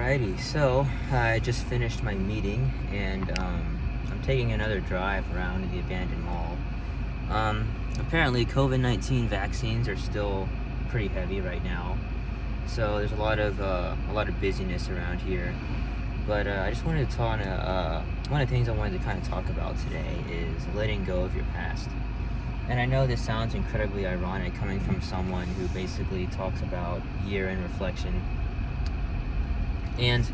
Alrighty, so I just finished my meeting and I'm taking another drive around the abandoned mall. Apparently, COVID-19 vaccines are still pretty heavy right now, so there's a lot of busyness around here. But I just wanted to talk. One of the things I wanted to kind of talk about today is letting go of your past. And I know this sounds incredibly ironic coming from someone who basically talks about year-end reflection. And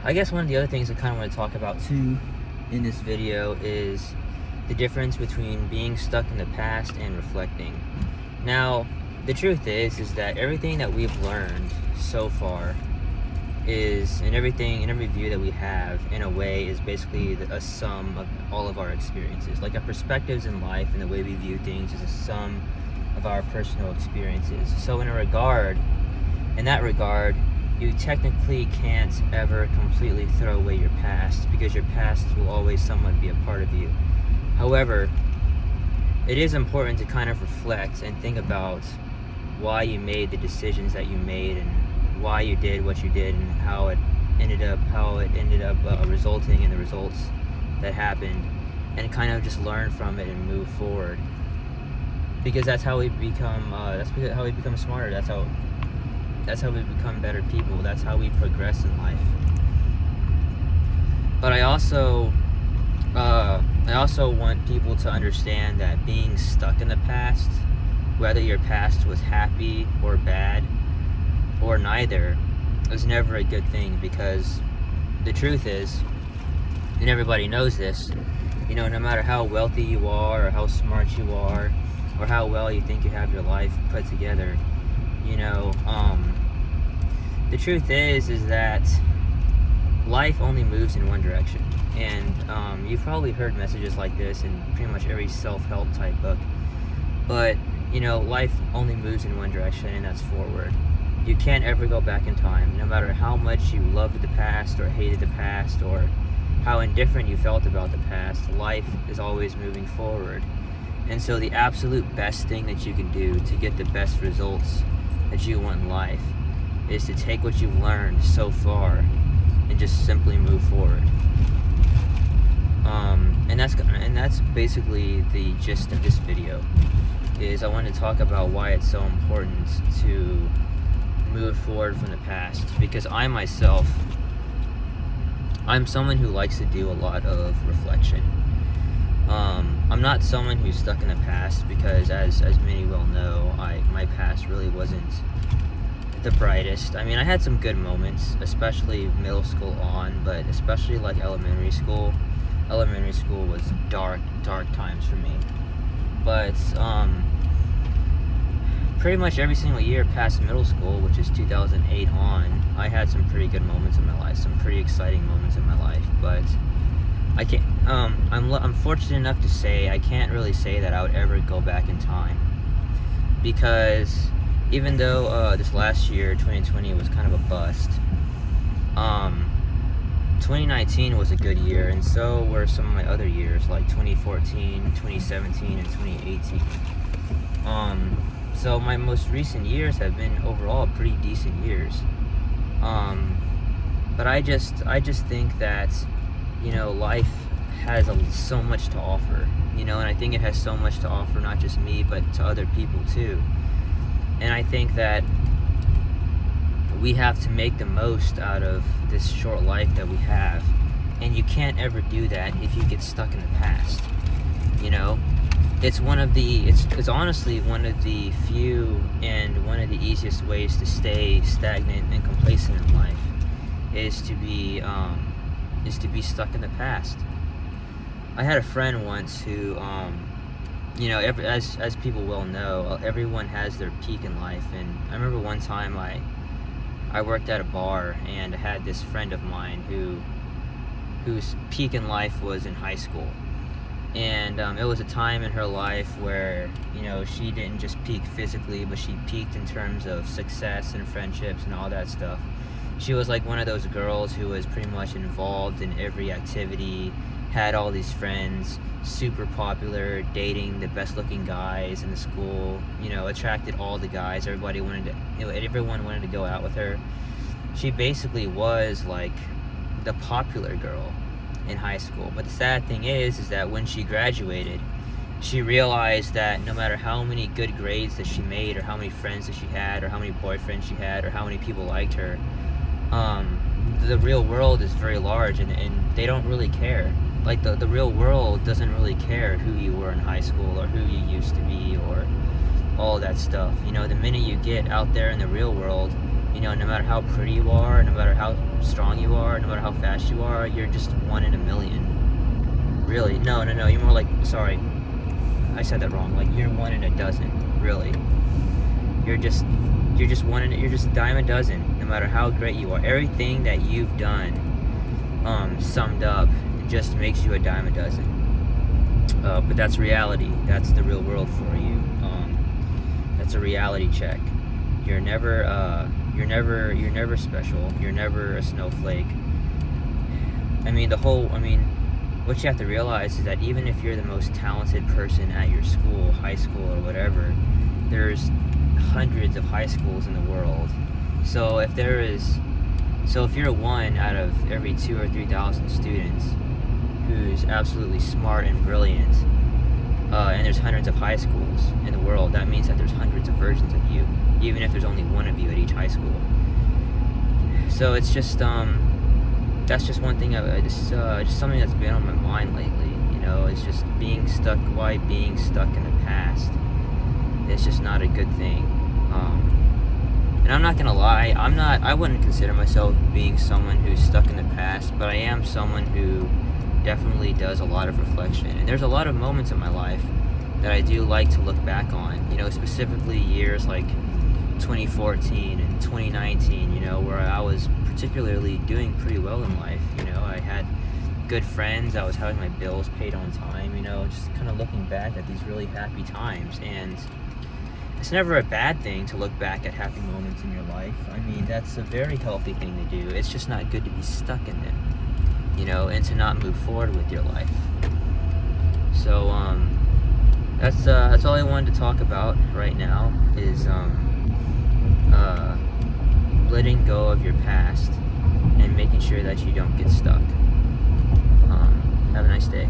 I guess one of the other things I kind of want to talk about too in this video is the difference between being stuck in the past and reflecting. Now, the truth is that everything that we've learned so far and every view that we have, in a way, is basically a sum of all of our experiences. Like, our perspectives in life and the way we view things is a sum of our personal experiences. So in that regard, you technically can't ever completely throw away your past, because your past will always somewhat be a part of you. However, it is important to kind of reflect and think about why you made the decisions that you made, and why you did what you did, and how it ended up resulting in the results that happened, and kind of just learn from it and move forward. Because that's how we become smarter. That's how we become better people. That's how we progress in life. But I also want people to understand that being stuck in the past, whether your past was happy or bad or neither, is never a good thing. Because the truth is, and everybody knows this, no matter how wealthy you are, or how smart you are, or how well you think you have your life put together, the truth is that life only moves in one direction. And you've probably heard messages like this in pretty much every self-help type book. But life only moves in one direction, and that's forward. You can't ever go back in time. No matter how much you loved the past or hated the past, or how indifferent you felt about the past, life is always moving forward. And so the absolute best thing that you can do to get the best results that you want in life is to take what you've learned so far and just simply move forward. And that's basically the gist of this video. Is I want to talk about why it's so important to move forward from the past. Because I'm someone who likes to do a lot of reflection. I'm not someone who's stuck in the past, because as many well know, my past really wasn't the brightest. I mean, I had some good moments, especially middle school on, but especially like elementary school. Elementary school was dark times for me. But pretty much every single year past middle school, which is 2008 on, I had some pretty good moments in my life, some pretty exciting moments in my life. But I can't. I'm fortunate enough to say I can't really say that I would ever go back in time, because even though this last year, 2020, was kind of a bust, 2019 was a good year, and so were some of my other years, like 2014, 2017, and 2018. So my most recent years have been overall pretty decent years. But I just think that, life has so much to offer, and I think it has so much to offer, not just me, but to other people too. And I think that we have to make the most out of this short life that we have. And you can't ever do that if you get stuck in the past. It's honestly one of the few and one of the easiest ways to stay stagnant and complacent in life is to be stuck in the past. I had a friend once who, as people well know, everyone has their peak in life. And I remember one time I worked at a bar, and I had this friend of mine whose peak in life was in high school. And it was a time in her life where, she didn't just peak physically, but she peaked in terms of success and friendships and all that stuff. She was like one of those girls who was pretty much involved in every activity, had all these friends, super popular, dating the best looking guys in the school, attracted all the guys. Everyone wanted to go out with her. she basically was like the popular girl in high school. But the sad thing is that when she graduated, she realized that no matter how many good grades that she made, or how many friends that she had, or how many boyfriends she had, or how many people liked her, the real world is very large, and they don't really care. Like, the real world doesn't really care who you were in high school, or who you used to be, or all that stuff. You know, the minute you get out there in the real world, you know, no matter how pretty you are, no matter how strong you are, no matter how fast you are, you're just one in a million. Really? No, you're more like, sorry, I said that wrong. Like, you're one in a dozen, really. You're just a dime a dozen, no matter how great you are. Everything that you've done, summed up, just makes you a dime a dozen. But that's reality. That's the real world for you. That's a reality check. You're never special. You're never a snowflake. What you have to realize is that even if you're the most talented person at your school, high school, or whatever, there's hundreds of high schools in the world. So if you're one out of every 2,000 or 3,000 students who's absolutely smart and brilliant, and there's hundreds of high schools in the world, that means that there's hundreds of versions of you, even if there's only one of you at each high school. So it's just that's just one thing. Just something that's been on my mind lately. You know, it's just being stuck in the past. It's just not a good thing. And I'm not gonna lie, I wouldn't consider myself being someone who's stuck in the past, but I am someone who definitely does a lot of reflection. And there's a lot of moments in my life that I do like to look back on, you know, specifically years like 2014 and 2019, you know, where I was particularly doing pretty well in life. You know, I had good friends, I was having my bills paid on time, you know, just kind of looking back at these really happy times. And it's never a bad thing to look back at happy moments in your life. I mean, that's a very healthy thing to do. It's just not good to be stuck in them, you know, and to not move forward with your life. So that's all I wanted to talk about right now, is letting go of your past and making sure that you don't get stuck. Have a nice day.